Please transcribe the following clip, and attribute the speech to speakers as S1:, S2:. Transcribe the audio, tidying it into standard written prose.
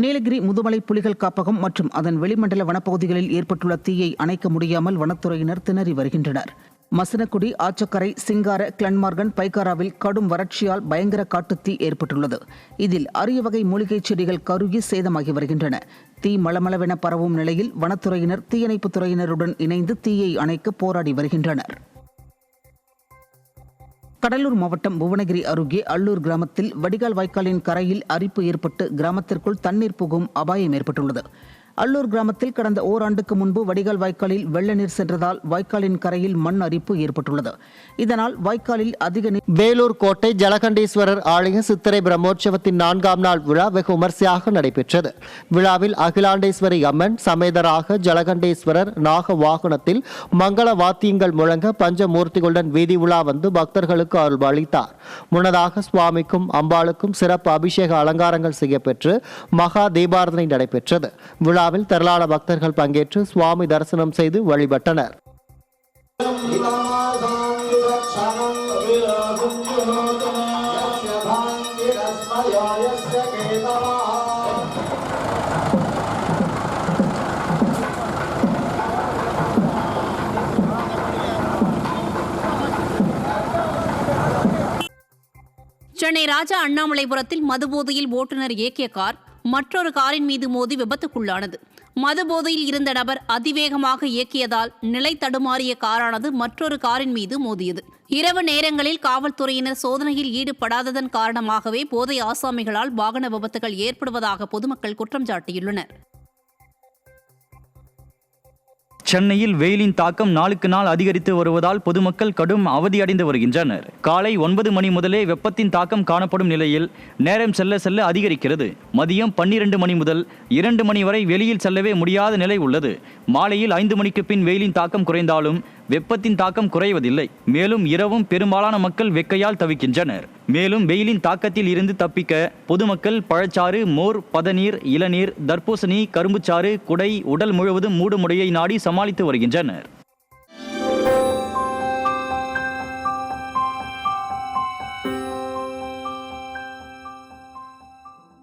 S1: நீலகிரி முதுமலை புலிகள் காப்பகம் மற்றும் அதன் வெளிமண்டல வனப்பகுதிகளில் ஏற்பட்டுள்ள தீயை அணைக்க முடியாமல் வனத்துறையினர் திணறி வருகின்றனர். மசனக்குடி, ஆச்சக்கரை, சிங்கார, கிளன்மார்கன், பைக்காராவில் கடும் வறட்சியால் பயங்கர காட்டுத்தீ ஏற்பட்டுள்ளது. இதில் அரிய வகை மூலிகைச் செடிகள் கருகி சேதமாகி வருகின்றன. தீ மளமளவென பரவும் நிலையில் வனத்துறையினர் தீயணைப்புத் துறையினருடன் இணைந்து தீயை அணைக்க போராடி வருகின்றனர். கடலூர் மாவட்டம் புவனகிரி அருகே அள்ளூர் கிராமத்தில் வடிகால் வாய்க்காலின் கரையில் அரிப்பு ஏற்பட்டு கிராமத்திற்குள் தண்ணீர் புகும் அபாயம் ஏற்பட்டுள்ளது. அள்ளூர் கிராமத்தில் கடந்த ஓராண்டுக்கு முன்பு வடிகால் வாய்க்காலில் வெள்ள நீர் சென்றதால் வாய்க்காலின் கரையில் மண் அரிப்பு ஏற்பட்டுள்ளது. இதனால் வாய்க்காலில் அதிக நீர்.
S2: வேலூர் கோட்டை ஜலகண்டேஸ்வரர் ஆலய சித்திரை பிரம்மோற்சவத்தின் 4ஆம் நாள் விழா வெகு விமர்சையாக நடைபெற்றது. விழாவில் அகிலாண்டேஸ்வரி அம்மன் சமேதராக ஜலகண்டேஸ்வரர் நாக வாகனத்தில் மங்கள வாத்தியங்கள் முழங்க பஞ்சமூர்த்திகளுடன் வீதி உலா வந்து பக்தர்களுக்கு அருள் அளித்தார். முன்னதாக சுவாமிக்கும் அம்பாளுக்கும் சிறப்பு அபிஷேக அலங்காரங்கள் செய்யப்பெற்று மகா தீபாரதனை நடைபெற்றது. விழாவில் திரளான பக்தர்கள் பங்கேற்று சுவாமி தரிசனம் செய்து வழிபட்டனர்.
S3: சென்னை ராஜா அண்ணாமலைபுரத்தில் மதுபோதையில் ஓட்டுநர் இயக்கிய கார் மற்றொரு காரின் மீது மோதி விபத்துக்குள்ளானது. மதுபோதையில் இருந்த நபர் அதிவேகமாக இயக்கியதால் நிலை தடுமாறிய காரானது மற்றொரு காரின் மீது மோதியது. இரவு நேரங்களில் காவல்துறையினர் சோதனையில் ஈடுபடாததன் காரணமாகவே போதை ஆசாமிகளால் வாகன விபத்துகள் ஏற்படுவதாக பொதுமக்கள் குற்றம் சாட்டியுள்ளனர்.
S4: சென்னையில் வெயிலின் தாக்கம் நாளுக்கு நாள் அதிகரித்து வருவதால் பொதுமக்கள் கடும் அவதியடைந்து வருகின்றனர். காலை 9 மணி முதலே வெப்பத்தின் தாக்கம் காணப்படும் நிலையில் நேரம் செல்ல செல்ல அதிகரிக்கிறது. மதியம் 12 மணி முதல் 2 மணி வரை வெளியில் செல்லவே முடியாத நிலை உள்ளது. மாலையில் 5 மணிக்கு பின் வெயிலின் தாக்கம் குறைந்தாலும் வெப்பத்தின் தாக்கம் குறைவதில்லை. மேலும் இரவும் பெரும்பாலான மக்கள் வெக்கையால் தவிக்கின்றனர். மேலும் வெயிலின் தாக்கத்தில் இருந்து தப்பிக்க பொதுமக்கள் பழச்சாறு, மோர், பதநீர், இளநீர், தர்பூசணி, கரும்புச்சாறு, குடை, உடல் முழுவதும் மூடுமுடையை நாடி சமாளித்து வருகின்றனர்.